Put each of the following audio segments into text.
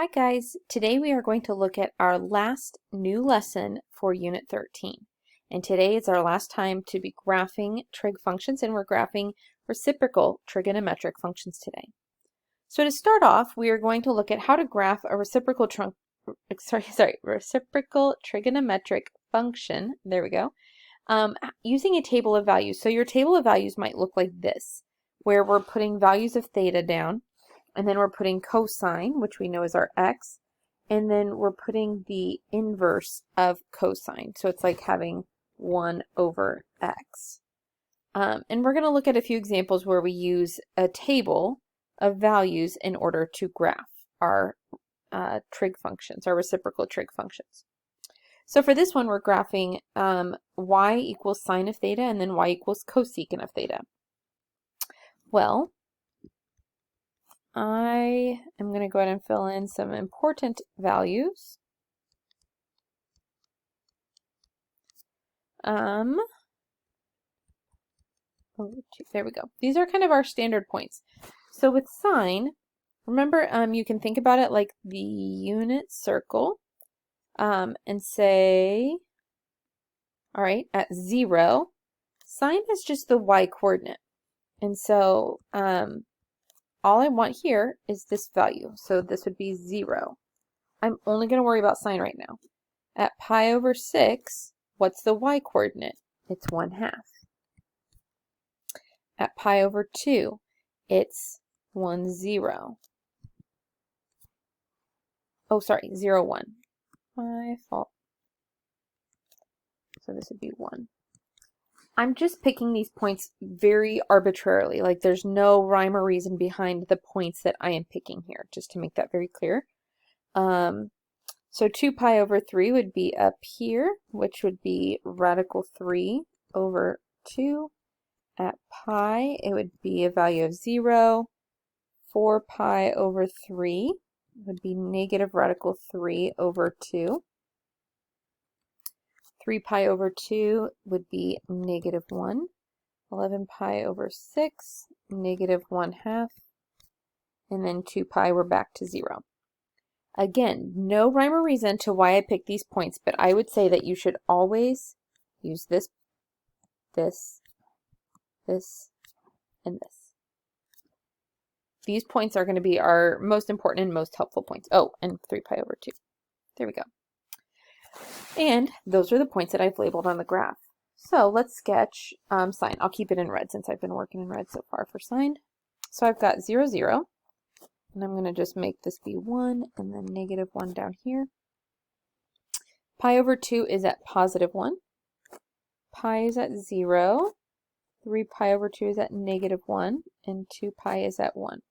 Hi guys, today we are going to look at our last new lesson for Unit 13. And today is our last time to be graphing trig functions, and we're graphing reciprocal trigonometric functions today. So to start off, we are going to look at how to graph a reciprocal reciprocal trigonometric function, there we go, using a table of values. So your table of values might look like this, where we're putting values of theta down, and then we're putting cosine, which we know is our x, and then we're putting the inverse of cosine. So it's like having 1 over x. And we're going to look at a few examples where we use a table of values in order to graph our trig functions, our reciprocal trig functions. So for this one, we're graphing y equals sine of theta and then y equals cosecant of theta. Well, I am going to go ahead and fill in some important values. There we go. These are kind of our standard points. So with sine, remember you can think about it like the unit circle and say, all right, at 0, sine is just the y coordinate. And so all I want here is this value. So this would be 0. I'm only going to worry about sine right now. At pi over 6, what's the y coordinate? It's 1/2. At pi over 2, it's 1, 0. Oh, sorry, 0, 1. My fault. So this would be 1. I'm just picking these points very arbitrarily. Like there's no rhyme or reason behind the points that I am picking here, just to make that very clear. So 2 pi over 3 would be up here, which would be radical 3 over 2. At pi, it would be a value of 0. 4 pi over 3 would be negative radical 3 over 2. 3 pi over 2 would be negative 1. 11 pi over 6, negative 1/2. And then 2 pi, we're back to 0. Again, no rhyme or reason to why I picked these points, but I would say that you should always use this, and this. These points are going to be our most important and most helpful points. Oh, and 3 pi over 2. There we go. And those are the points that I've labeled on the graph. So let's sketch sine. I'll keep it in red since I've been working in red so far for sine. So I've got 0, 0. And I'm going to just make this be 1 and then negative 1 down here. Pi over 2 is at positive 1. Pi is at 0. 3 pi over 2 is at negative 1. And 2 pi is at 1.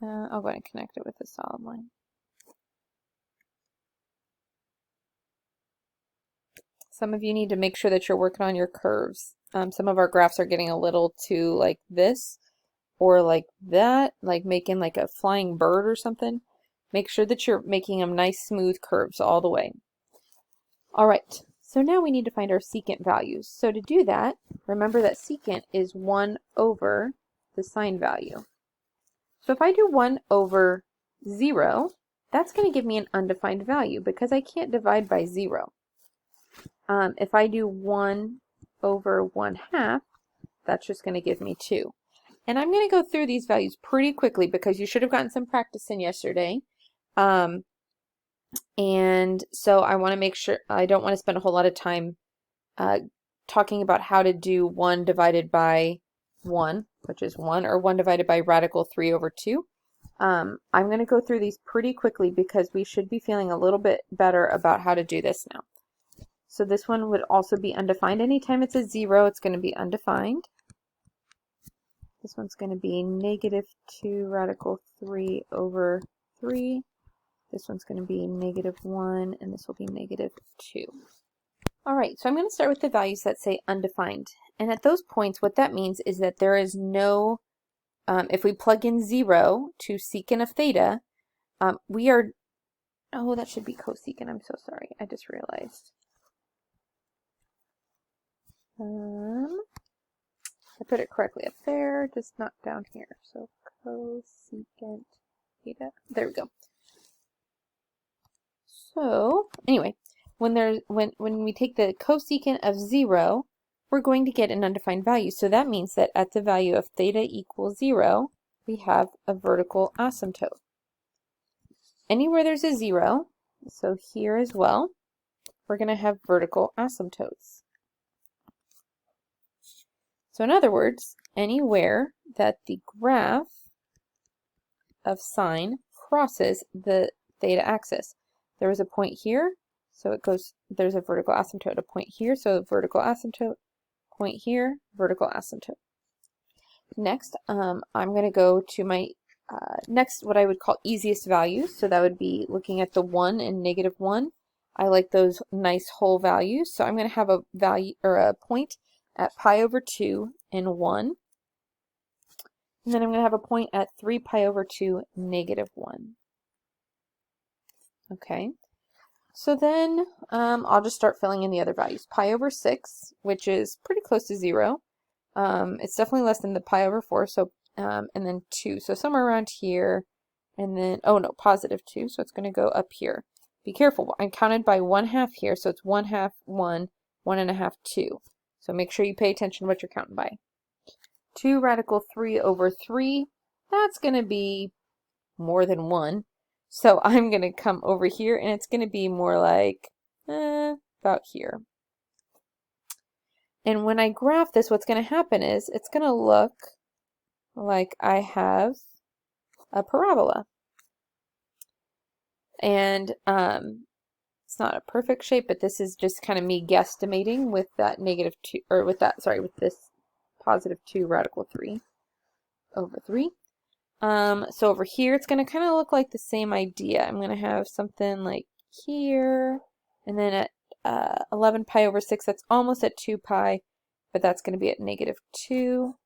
I'll go ahead and connect it with a solid line. Some of you need to make sure that you're working on your curves. Some of our graphs are getting a little too like this or like that, like making like a flying bird or something. Make sure that you're making them nice smooth curves all the way. All right, so now we need to find our secant values. So to do that, remember that secant is 1 over the sine value. So if I do 1 over 0, that's going to give me an undefined value because I can't divide by 0. If I do 1 over 1/2, that's just going to give me 2. And I'm going to go through these values pretty quickly because you should have gotten some practice in yesterday. And so I want to make sure, I don't want to spend a whole lot of time talking about how to do 1 divided by 1, which is 1, or 1 divided by radical 3 over 2. I'm going to go through these pretty quickly because we should be feeling a little bit better about how to do this now. So this one would also be undefined. Anytime it's a 0, it's going to be undefined. This one's going to be negative 2 radical 3 over 3. This one's going to be negative 1, and this will be negative 2. All right, so I'm going to start with the values that say undefined. And at those points, what that means is that there is no, if we plug in 0 to secant of theta, we are, oh, that should be cosecant. I'm so sorry. I just realized. I put it correctly up there, just not down here. So cosecant theta. There we go. So anyway, when we take the cosecant of 0, we're going to get an undefined value. So that means that at the value of theta equals 0, we have a vertical asymptote. Anywhere there's a 0, so here as well, we're going to have vertical asymptotes. So in other words, anywhere that the graph of sine crosses the theta axis. There was a point here, so it goes, there's a vertical asymptote. A point here, so a vertical asymptote. Point here, vertical asymptote. Next, I'm going to go to my next, what I would call easiest values. So that would be looking at the 1 and -1. I like those nice whole values. So I'm going to have a value or a point at pi over 2 and 1. And then I'm going to have a point at 3 pi over 2, -1. Okay. So then I'll just start filling in the other values. Pi over 6, which is pretty close to 0. It's definitely less than the pi over 4, so and then 2. So somewhere around here, and then, oh no, positive 2, so it's going to go up here. Be careful, I'm counted by 1/2 here, so it's 1/2, 1, 1 1/2, 2. So make sure you pay attention to what you're counting by. 2 radical 3 over 3, that's going to be more than 1. So I'm going to come over here, and it's going to be more like about here. And when I graph this, what's going to happen is it's going to look like I have a parabola. And it's not a perfect shape, but this is just kind of me guesstimating with that -2, or with that, sorry, with this positive 2 radical 3 over 3. So over here, it's going to kind of look like the same idea. I'm going to have something like here, and then at 11 pi over 6, that's almost at 2 pi, but that's going to be at -2.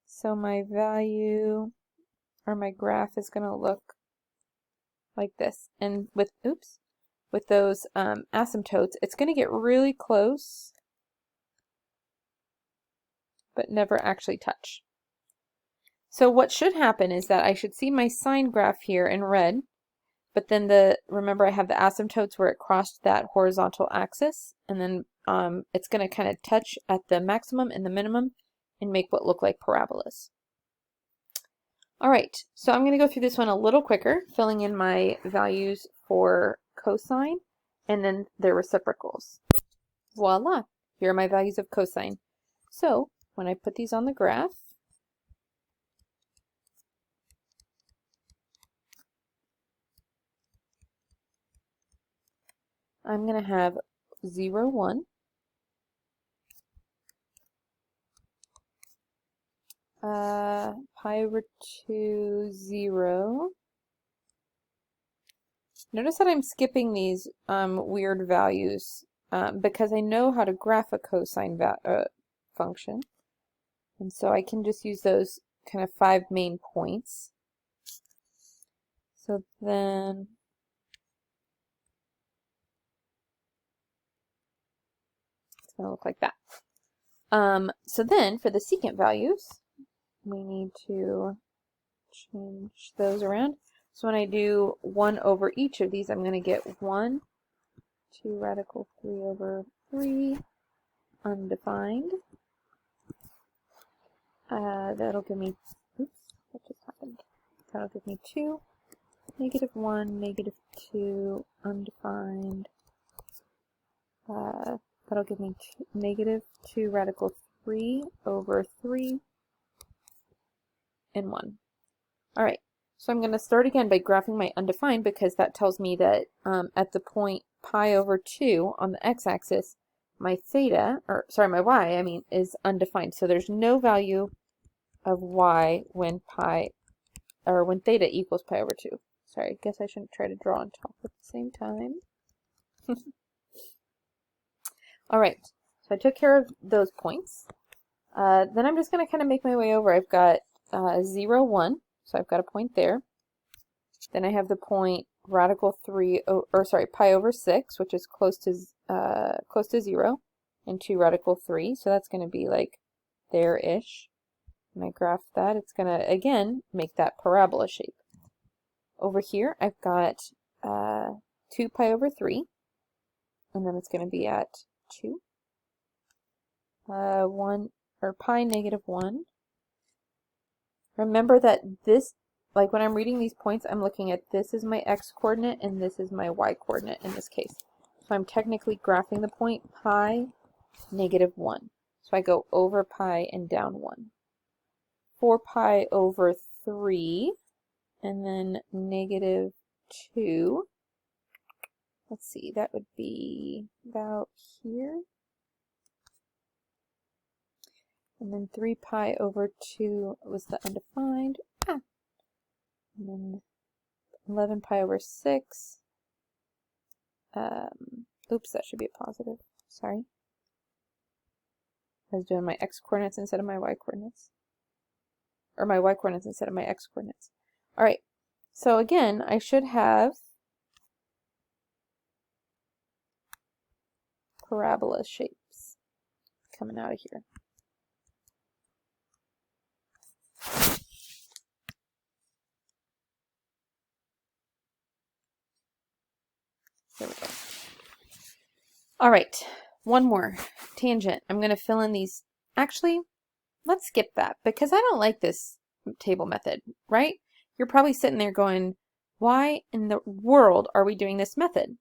So my value, or my graph, is going to look like this. And with, oops, with those asymptotes, it's going to get really close, but never actually touch. So what should happen is that I should see my sine graph here in red, but then remember I have the asymptotes where it crossed that horizontal axis, and then it's going to kind of touch at the maximum and the minimum and make what look like parabolas. All right, so I'm going to go through this one a little quicker, filling in my values for cosine and then their reciprocals. Voila, here are my values of cosine. So when I put these on the graph, I'm going to have 0, 1, pi over 2, 0. Notice that I'm skipping these weird values because I know how to graph a cosine function. And so I can just use those kind of 5 main points. So then it's going to look like that. So then for the secant values, we need to change those around. So when I do 1 over each of these, I'm going to get 1, 2 radical 3 over 3, undefined. That'll give me, oops, what just happened? That'll give me 2, -1, -2, undefined. That'll give me -2 radical 3 over 3, and 1. All right, so I'm going to start again by graphing my undefined because that tells me that at the point pi over 2 on the x-axis, my theta, or sorry, my y, I mean, is undefined. So there's no value of y when pi, or when theta equals pi over 2. Sorry, I guess I shouldn't try to draw and talk at the same time. All right, so I took care of those points. Then I'm just going to kind of make my way over. I've got 0, 1, so I've got a point there. Then I have the point radical 3, or sorry, pi over 6, which is close to 0, and 2 radical 3, so that's going to be like there-ish. When I graph that, it's going to, again, make that parabola shape. Over here, I've got 2 pi over 3, and then it's going to be at 2. 1, or pi negative 1. Remember that this, like when I'm reading these points, I'm looking at this is my x-coordinate and this is my y-coordinate in this case. So I'm technically graphing the point pi negative 1. So I go over pi and down 1. 4 pi over 3, and then negative 2. Let's see, that would be about here. And then 3 pi over 2 was the undefined. And then 11 pi over 6. Oops, that should be a positive. Sorry. I was doing my x-coordinates instead of my y-coordinates. Or my y-coordinates instead of my x-coordinates. Alright, so again, I should have parabola shapes coming out of here. There we go. All right, one more. Tangent. I'm going to fill in these. Actually, let's skip that because I don't like this table method, right? You're probably sitting there going, why in the world are we doing this method?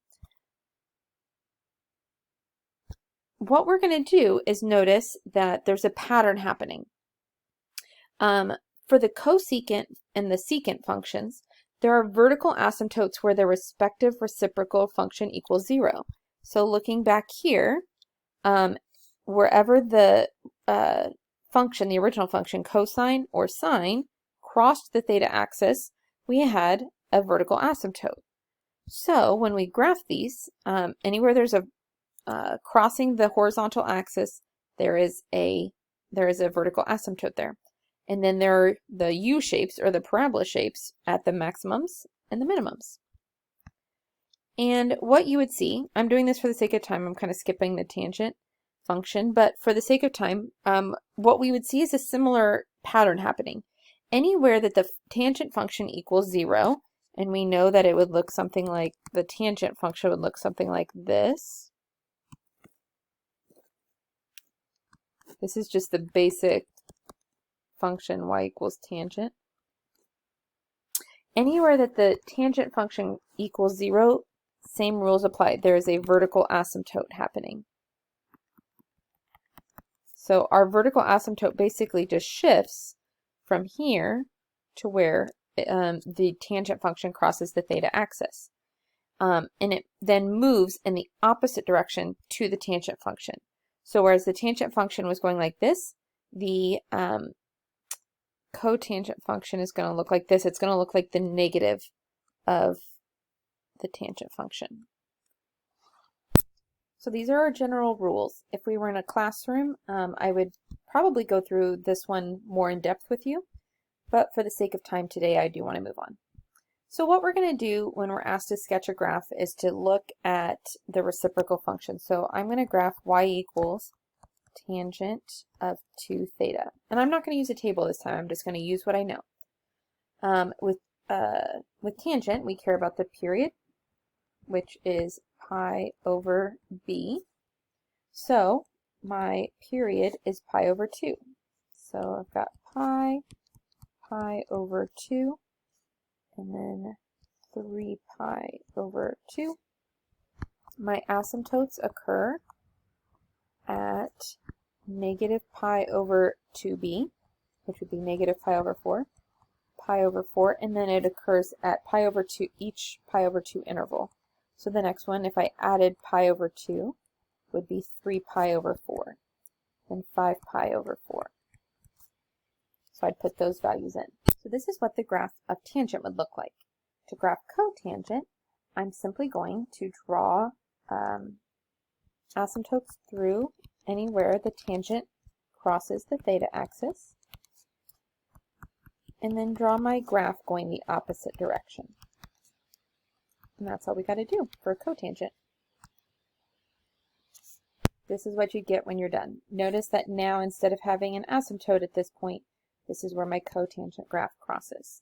What we're going to do is notice that there's a pattern happening. For the cosecant and the secant functions, there are vertical asymptotes where their respective reciprocal function equals 0. So looking back here, wherever the function, the original function, cosine or sine, crossed the theta axis, we had a vertical asymptote. So when we graph these, anywhere there's a crossing the horizontal axis, there is a vertical asymptote there. And then there are the U shapes, or the parabola shapes, at the maximums and the minimums. And what you would see, I'm doing this for the sake of time, I'm kind of skipping the tangent function, but for the sake of time, what we would see is a similar pattern happening. Anywhere that the tangent function equals 0, and we know that it would look something like, the tangent function would look something like this. This is just the basic function y equals tangent. Anywhere that the tangent function equals 0, same rules apply. There is a vertical asymptote happening. So our vertical asymptote basically just shifts from here to where the tangent function crosses the theta axis. And it then moves in the opposite direction to the tangent function. So whereas the tangent function was going like this, the cotangent function is going to look like this. It's going to look like the negative of the tangent function. So these are our general rules. If we were in a classroom, I would probably go through this one more in depth with you, but for the sake of time today, I do want to move on. So what we're going to do when we're asked to sketch a graph is to look at the reciprocal function. So I'm going to graph y equals tangent of 2 theta. And I'm not going to use a table this time. I'm just going to use what I know. With tangent, we care about the period, which is pi over b. So my period is pi over 2. So I've got pi over 2, and then 3 pi over 2. My asymptotes occur at negative pi over 2b, which would be negative pi over 4, pi over 4, and then it occurs at pi over 2, each pi over 2 interval. So the next one, if I added pi over 2, would be 3 pi over 4, and 5 pi over 4. So I'd put those values in. So this is what the graph of tangent would look like. To graph cotangent, I'm simply going to draw asymptotes through anywhere the tangent crosses the theta axis, and then draw my graph going the opposite direction. And that's all we got to do for cotangent. This is what you get when you're done. Notice that now instead of having an asymptote at this point, This is where my cotangent graph crosses.